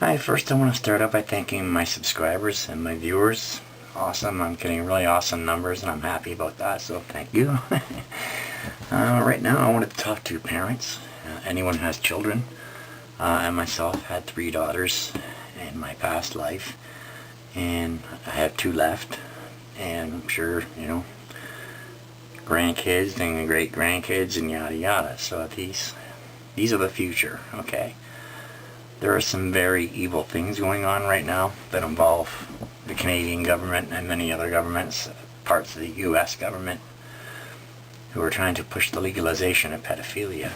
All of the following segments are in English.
Hi, first I want to start out by thanking my subscribers and my viewers. Awesome, I'm getting really awesome numbers and I'm happy about that, so thank you. Right now I wanted to talk to parents, anyone who has children. I myself had 3 daughters in my past life, and I have 2 left, and I'm sure, grandkids and great-grandkids and yada yada. So these are the future, okay? There are some very evil things going on right now that involve the Canadian government and many other governments, parts of the US government, who are trying to push the legalization of pedophilia.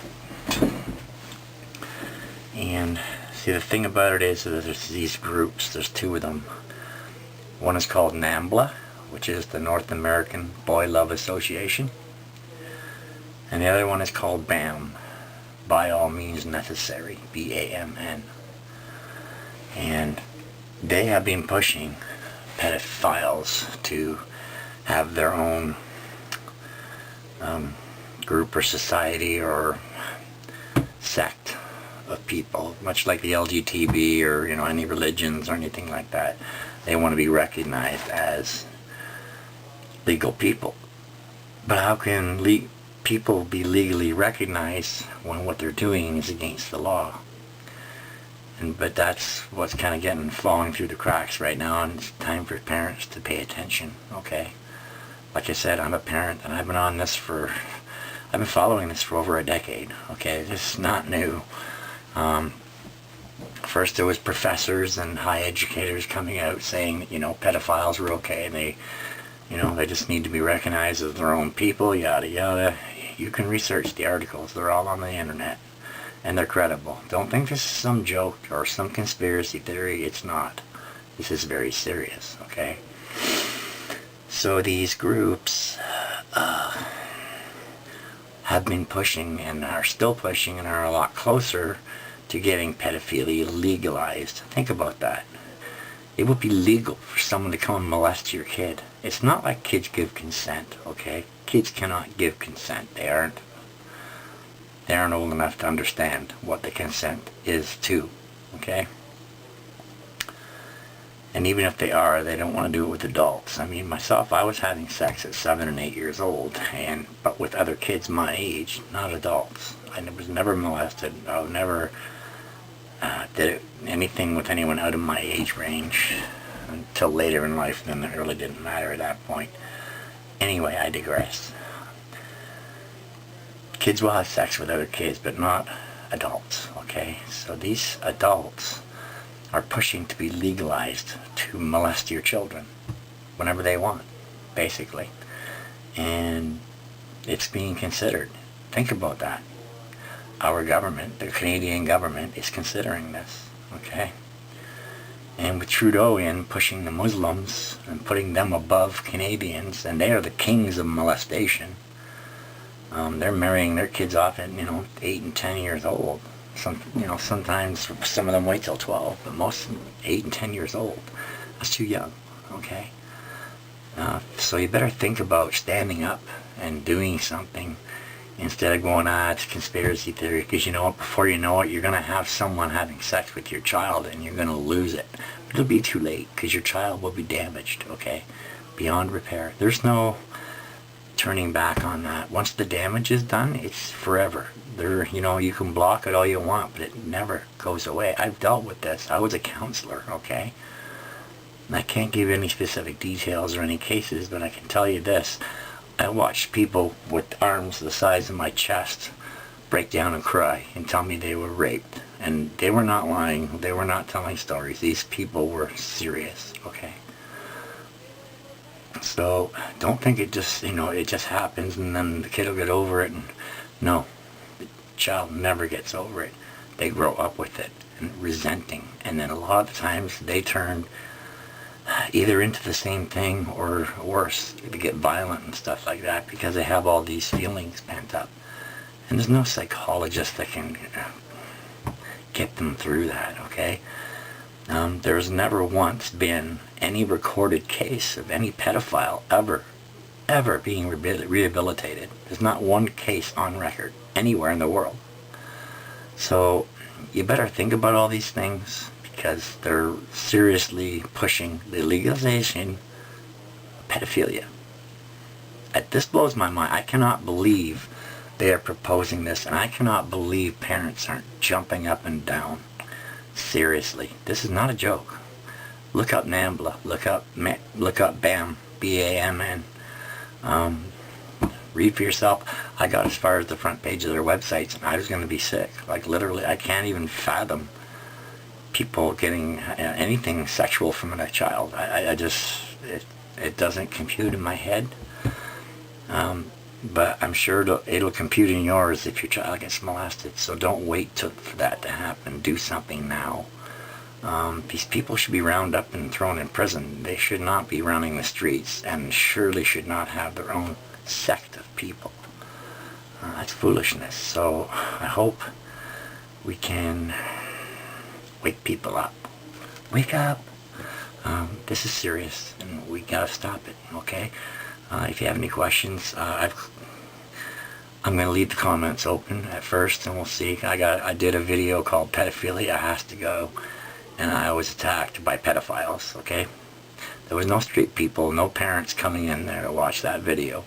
And see, the thing about it is that there's these groups, there's 2 of them. One is called NAMBLA, which is the North American Boy Love Association. And the other one is called BAM, By All Means Necessary, BAMN. And they have been pushing pedophiles to have their own group or society or sect of people, much like the LGTB or any religions or anything like that. They want to be recognized as legal people. But how can people be legally recognized when what they're doing is against the law? But that's what's kind of falling through the cracks right now, and it's time for parents to pay attention, okay? Like I said, I'm a parent, and I've been following this for over a decade, okay? This is not new. First there was professors and high educators coming out saying that, pedophiles were okay, and they just need to be recognized as their own people, yada yada. You can research the articles, they're all on the internet. And they're credible. Don't think this is some joke or some conspiracy theory. It's not. This is very serious, okay? So these groups have been pushing and are still pushing and are a lot closer to getting pedophilia legalized. Think about that. It would be legal for someone to come and molest your kid. It's not like kids give consent, okay? Kids cannot give consent. They aren't old enough to understand what the consent is to, okay? And even if they are, they don't want to do it with adults. I mean, myself, I was having sex at 7 and 8 years old, but with other kids my age, not adults. I was never molested. I never did anything with anyone out of my age range until later in life. Then it really didn't matter at that point. Anyway, I digress. Kids will have sex with other kids, but not adults, okay? So these adults are pushing to be legalized to molest your children whenever they want, basically. And it's being considered. Think about that. Our government, the Canadian government, is considering this, okay? And with Trudeau pushing the Muslims and putting them above Canadians, and they are the kings of molestation. They're marrying their kids off at 8 and 10 years old. Sometimes some of them wait till 12, but most 8 and 10 years old. That's too young, okay? So you better think about standing up and doing something instead of going, it's conspiracy theory, because before you know it, you're going to have someone having sex with your child and you're going to lose it. But it'll be too late, because your child will be damaged, okay? Beyond repair. There's no turning back on that. Once the damage is done, it's forever. You can block it all you want, but it never goes away. I've dealt with this. I was a counselor, okay? And I can't give any specific details or any cases, but I can tell you this. I watched people with arms the size of my chest break down and cry and tell me they were raped. And they were not lying. They were not telling stories. These people were serious, okay? So don't think it just happens and then the kid will get over it. And no, the child never gets over it. They grow up with it and resenting, and then a lot of times they turn either into the same thing or worse. They get violent and stuff like that because they have all these feelings pent up. And there's no psychologist that can get them through that, okay? There's never once been any recorded case of any pedophile ever being rehabilitated. There's not one case on record anywhere in the world. So you better think about all these things, because they're seriously pushing the legalization of pedophilia. This blows my mind. I cannot believe they are proposing this, and I cannot believe parents aren't jumping up and down. Seriously, this is not a joke. Look up NAMBLA. Look up BAM, B-A-M-N. Read for yourself. I got as far as the front page of their websites, and I was going to be sick. Like, literally, I can't even fathom people getting anything sexual from a child. I just, it doesn't compute in my head. But I'm sure it'll compute in yours if your child gets molested. So don't wait for that to happen. Do something now. These people should be rounded up and thrown in prison. They should not be running the streets, and surely should not have their own sect of people. That's foolishness. So I hope we can wake people up. Wake up! This is serious, and we gotta stop it, okay? If you have any questions, I'm going to leave the comments open at first, and we'll see. I did a video called Pedophilia Has to Go, and I was attacked by pedophiles, okay? There was no street people, no parents coming in there to watch that video,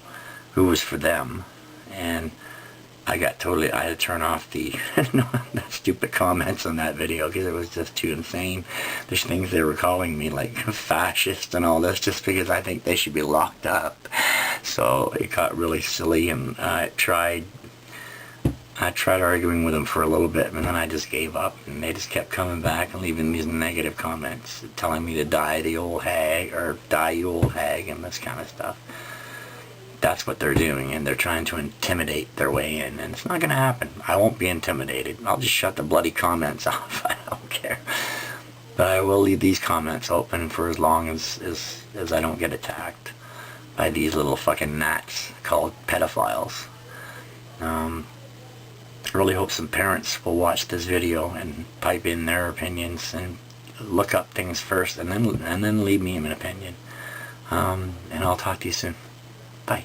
who was for them, and I had to turn off the stupid comments on that video because it was just too insane. There's things they were calling me like fascist and all this just because I think they should be locked up. So it got really silly, and I tried arguing with them for a little bit, and then I just gave up, and they just kept coming back and leaving these negative comments telling me to die the old hag, or die you old hag, and this kind of stuff. That's what they're doing, and they're trying to intimidate their way in, and it's not going to happen. I won't be intimidated. I'll just shut the bloody comments off. I don't care. But I will leave these comments open for as long as I don't get attacked by these little fucking gnats called pedophiles. I really hope some parents will watch this video and pipe in their opinions and look up things first, and then leave me an opinion. And I'll talk to you soon. Bye.